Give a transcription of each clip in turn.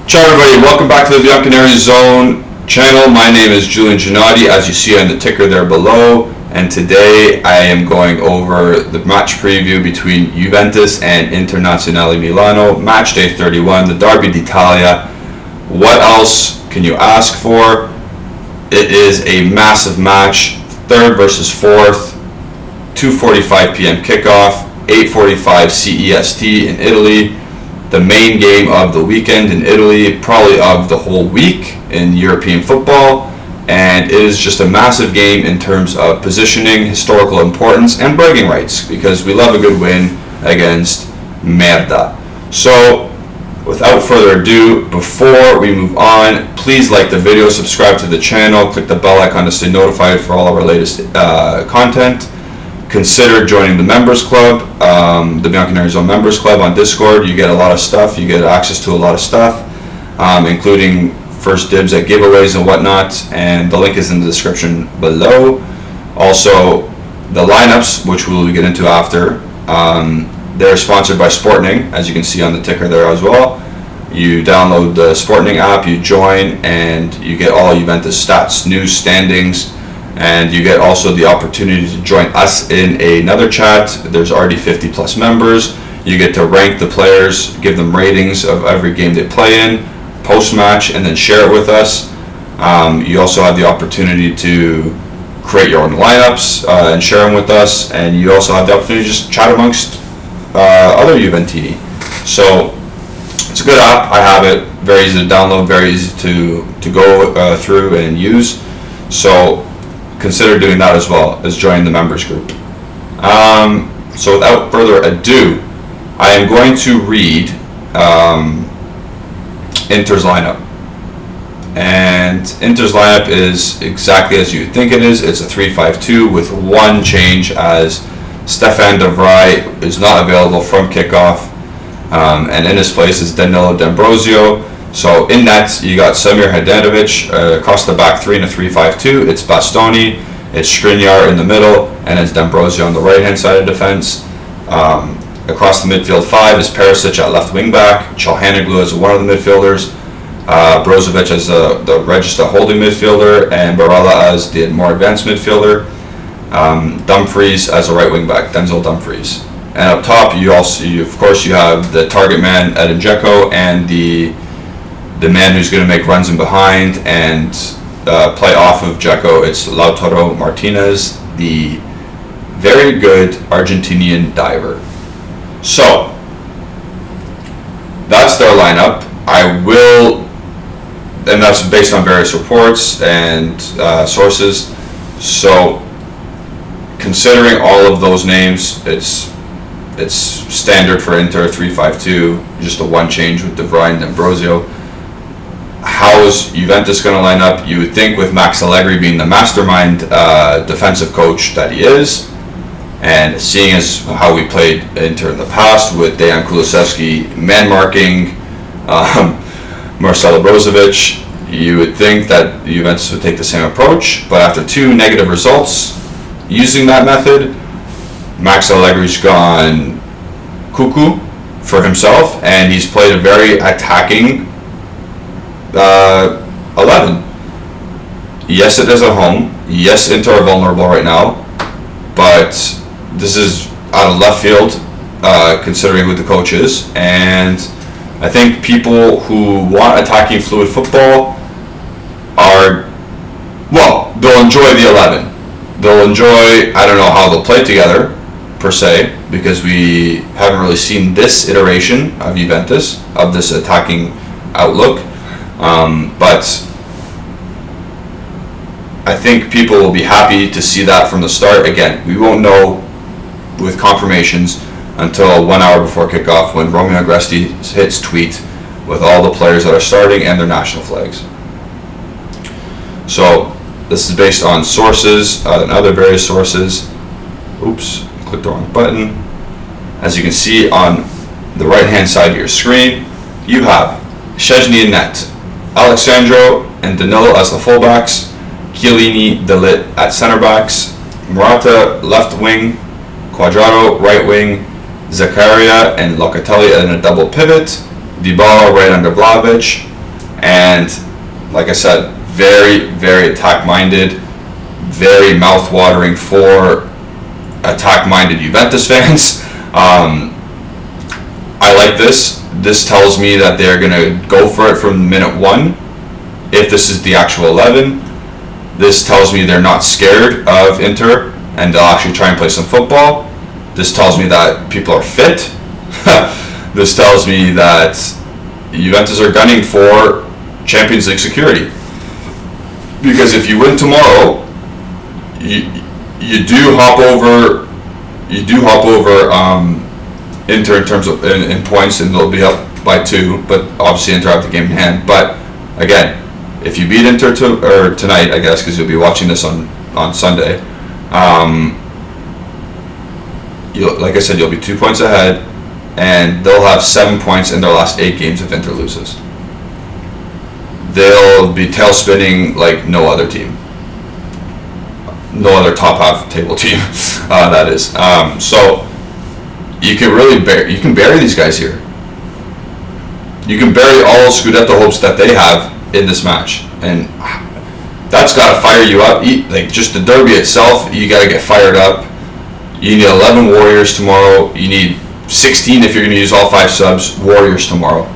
Ciao everybody, welcome back to the bianconerizonechannel channel. My name is Julian Gennady, as you see on the ticker there below, and today I am going over the match preview between Juventus and Internazionale Milano, match day 31, the Derby d'Italia. What else can you ask for? It is a massive match, third versus fourth, 2:45 p.m. kickoff, 8:45 CEST in Italy. The main game of the weekend in Italy, probably of the whole week in European football, and it is just a massive game in terms of positioning, historical importance, and bragging rights, because we love a good win against Merda. So, without further ado, before we move on, please like the video, subscribe to the channel, click the bell icon to stay notified for all of our latest content. Consider joining the members club, the Bianconerizon members club on Discord. You get a lot of stuff. You get access to a lot of stuff, including first dibs at giveaways and whatnot. And the link is in the description below. Also, the lineups, which we'll get into after, they're sponsored by SPORTENING, as you can see on the ticker there as well. You download the SPORTENING app, you join, and you get all Juventus stats, news, standings. And you get also the opportunity to join us in another chat. There's already 50 plus members. You get to rank the players, give them ratings of every game they play in, post-match, and then share it with us. You also have the opportunity to create your own lineups and share them with us. And you also have the opportunity to just chat amongst other Juventini. So it's a good app. I have it. Very easy to download, very easy to go through and use. So consider doing that as well as joining the members group. So without further ado, I am going to read Inter's lineup. And Inter's lineup is exactly as you would think it is. It's a 3-5-2 with one change, as Stefan de Vrij is not available from kickoff, and in his place is Danilo D'Ambrosio. So in that, you got Samir Handanovic across the back three in a 3-5-2. It's Bastoni, it's Skriniar in the middle, and it's D'Ambrosio on the right-hand side of defense. Across the midfield five is Perisic at left wing back, Çalhanoğlu as one of the midfielders, Brozovic as the register holding midfielder, and Barella as the more advanced midfielder. Dumfries as a right wing back, Denzel Dumfries. And up top, you have the target man Edin Dzeko, and the man who's going to make runs in behind and play off of Dzeko. It's Lautaro Martinez, the very good Argentinian diver. So that's their lineup. And that's based on various reports and sources. So considering all of those names, it's standard for Inter 3-5-2, just a one change with De Vrij and D'Ambrosio. How is Juventus going to line up? You would think, with Max Allegri being the mastermind defensive coach that he is, and seeing as how we played Inter in the past with Dejan Kulusevski man marking Marcelo Brozovic, you would think that Juventus would take the same approach. But after two negative results using that method, Max Allegri's gone cuckoo for himself, and he's played a very attacking 11. Yes, it is at home. Yes, Inter are vulnerable right now, but this is out of left field, considering who the coach is. And I think people who want attacking fluid football they'll enjoy the 11. They'll enjoy, I don't know how they'll play together, per se, because we haven't really seen this iteration of Juventus, of this attacking outlook. But I think people will be happy to see that from the start. Again, we won't know with confirmations until 1 hour before kickoff, when Romeo Agresti hits tweet with all the players that are starting and their national flags. So this is based on sources and other various sources. Oops, clicked the wrong button. As you can see on the right hand side of your screen, you have Szczęsny in net, Alexandro and Danilo as the fullbacks, Chiellini, De Ligt at center backs, Morata left wing, Cuadrado right wing, Zakaria and Locatelli in a double pivot, Dybala right under Vlahovic, And like I said, very, very attack-minded, very mouth-watering for attack-minded Juventus fans. I like this. This tells me that they're going to go for it from minute 1, if this is the actual 11. This tells me they're not scared of Inter, and they'll actually try and play some football. This tells me that people are fit. This tells me that Juventus are gunning for Champions League security. Because if you win tomorrow, you do hop over Inter in terms of in points, and they'll be up by 2. But obviously Inter have the game in hand. But again, if you beat Inter tonight, I guess, because you'll be watching this on Sunday, like I said, you'll be 2 points ahead, and they'll have 7 points in their last 8 games if Inter loses. They'll be tail spinning like no other team, no other top half table team. That is. So you can really bury these guys here. You can bury all Scudetto hopes that they have in this match, and that's got to fire you up. Like just the derby itself, you got to get fired up. You need 11 Warriors tomorrow. You need 16 if you're going to use all 5 subs. Warriors tomorrow.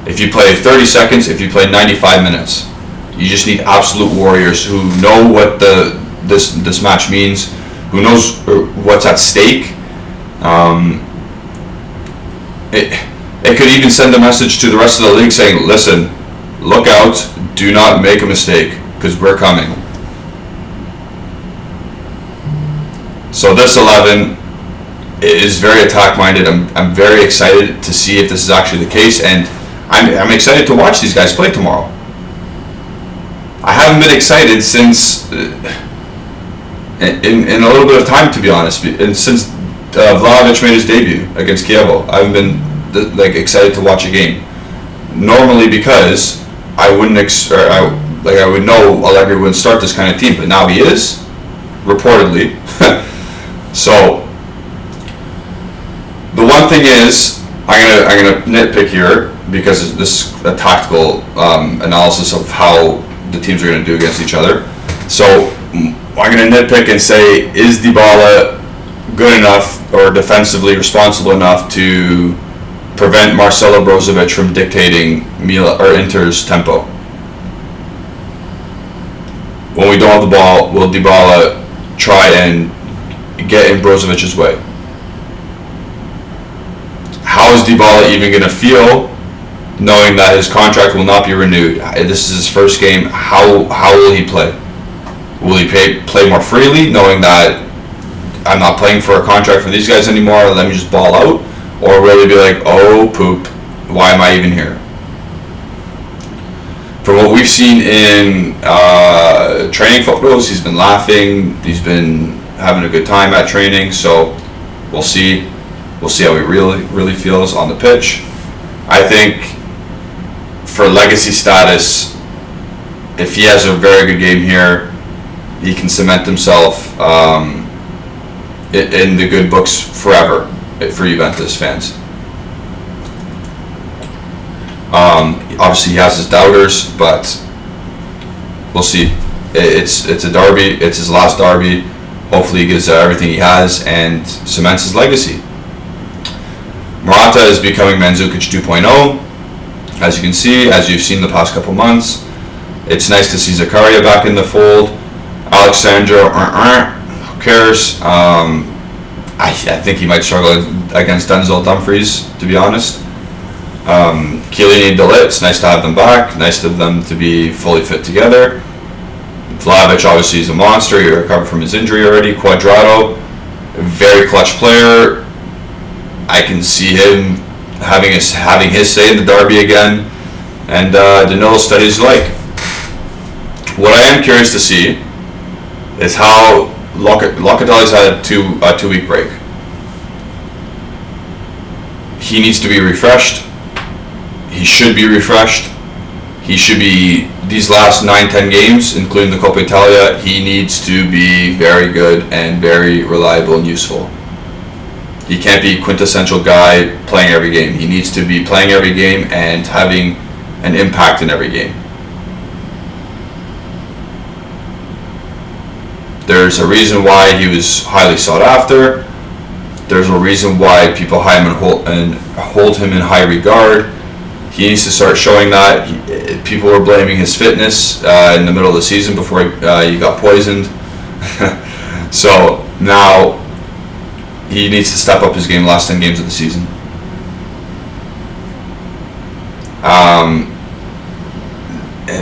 If you play 30 seconds, if you play 95 minutes, you just need absolute Warriors who know what this match means, who knows what's at stake. It could even send a message to the rest of the league saying, listen, look out, do not make a mistake, because we're coming. So this 11 is very attack-minded. I'm very excited to see if this is actually the case, and I'm excited to watch these guys play tomorrow. I haven't been excited since in a little bit of time, to be honest, and since Vlahovic made his debut against Chievo. I haven't been excited to watch a game. Normally because I would know Allegri wouldn't start this kind of team, but now he is, reportedly. So the one thing is, I'm gonna nitpick here because this is a tactical analysis of how the teams are going to do against each other. So I'm going to nitpick and say, is Dybala good enough or defensively responsible enough to prevent Marcelo Brozovic from dictating Inter's tempo? When we don't have the ball, will Dybala try and get in Brozovic's way? How is Dybala even going to feel knowing that his contract will not be renewed? This is his first game. How will he play? Will he play more freely, knowing that I'm not playing for a contract for these guys anymore, let me just ball out? Or will he be like, oh poop, why am I even here? From what we've seen in training photos, he's been laughing, he's been having a good time at training, so we'll see. We'll see how he really feels on the pitch. I think for legacy status, if he has a very good game here, he can cement himself in the good books forever for Juventus fans. Obviously, he has his doubters, but we'll see. It's a derby. It's his last derby. Hopefully, he gives everything he has and cements his legacy. Morata is becoming Mandzukic 2.0. As you can see, as you've seen the past couple months, it's nice to see Zakaria back in the fold. Alexandro, who cares? I think he might struggle against Denzel Dumfries, to be honest. Chiellini and De Ligt, it's nice to have them back. Nice of them to be fully fit together. Vlahovic obviously is a monster. He recovered from his injury already. Cuadrado, a very clutch player. I can see him having his say in the derby again, and Danilo studies like. What I am curious to see is how Locatelli's had a 2-week break. He needs to be refreshed. He should be refreshed. He should be, these last 9-10 games, including the Coppa Italia, he needs to be very good and very reliable and useful. He can't be quintessential guy playing every game. He needs to be playing every game and having an impact in every game. There's a reason why he was highly sought after. There's a reason why people hold him in high regard. He needs to start showing that. People were blaming his fitness in the middle of the season before he got poisoned. So now he needs to step up his game last 10 games of the season.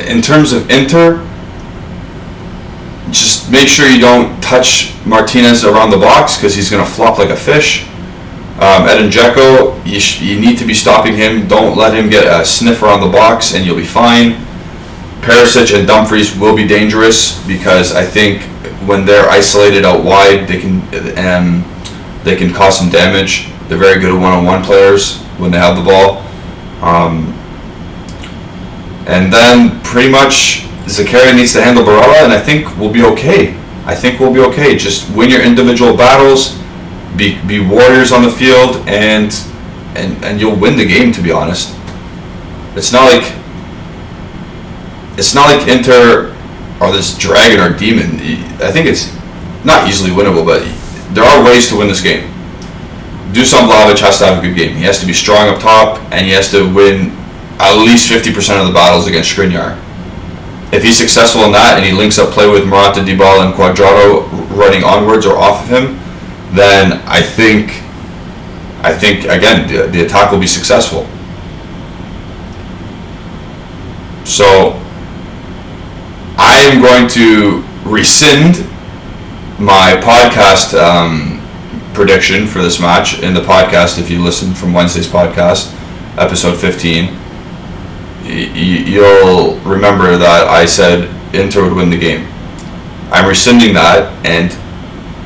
In terms of Inter, just make sure you don't touch Martinez around the box because he's going to flop like a fish. Edin Dzeko, you need to be stopping him. Don't let him get a sniff around the box and you'll be fine. Perisic and Dumfries will be dangerous because I think when they're isolated out wide, they can cause some damage. They're very good at one-on-one players when they have the ball. And then pretty much Zakaria needs to handle Barella, and I think we'll be okay. Just win your individual battles, be warriors on the field, and you'll win the game. To be honest, it's not like Inter are this dragon or demon. I think it's not easily winnable, but there are ways to win this game. Dusan Vlahovic has to have a good game. He has to be strong up top, and he has to win at least 50% of the battles against Skriniar. If he's successful in that and he links up play with Morata, Dybala, and Cuadrado running onwards or off of him, then I think again the attack will be successful. So I am going to rescind my podcast prediction for this match in the podcast. If you listen from Wednesday's podcast, episode 15, you'll remember that I said Inter would win the game. I'm rescinding that, and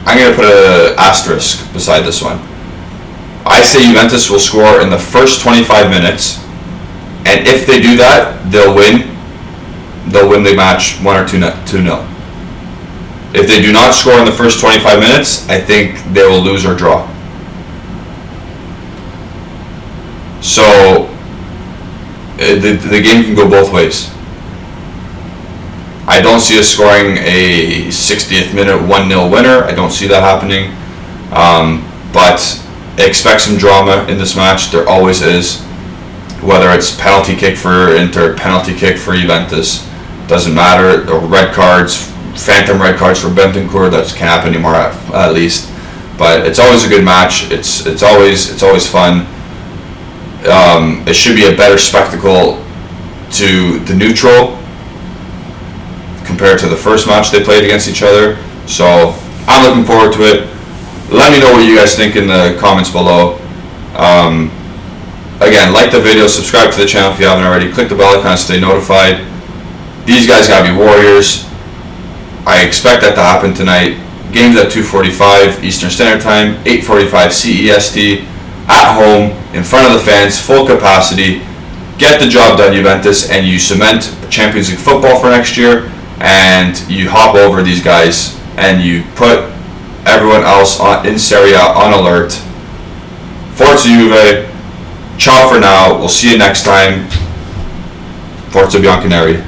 I'm going to put an asterisk beside this one. I say Juventus will score in the first 25 minutes, and if they do that, they'll win the match 1 or 2-0. If they do not score in the first 25 minutes, I think they will lose or draw. So the game can go both ways. I don't see us scoring a 60th minute 1-0 winner. I don't see that happening. But expect some drama in this match. There always is. Whether it's penalty kick for Inter, penalty kick for Juventus, doesn't matter. Or red cards, phantom red cards for Bentancur. That can't happen anymore, at least. But it's always a good match. It's always fun. It should be a better spectacle to the neutral compared to the first match they played against each other. So I'm looking forward to it. Let me know what you guys think in the comments below. Again, like the video, subscribe to the channel if you haven't already. Click the bell icon to stay notified. These guys gotta be warriors. I expect that to happen tonight. Game's at 2:45 Eastern Standard Time, 8:45 CEST, at home, in front of the fans, full capacity. Get the job done, Juventus, and you cement Champions League football for next year, and you hop over these guys, and you put everyone else in Serie A on alert. Forza Juve. Ciao for now. We'll see you next time. Forza Bianconeri.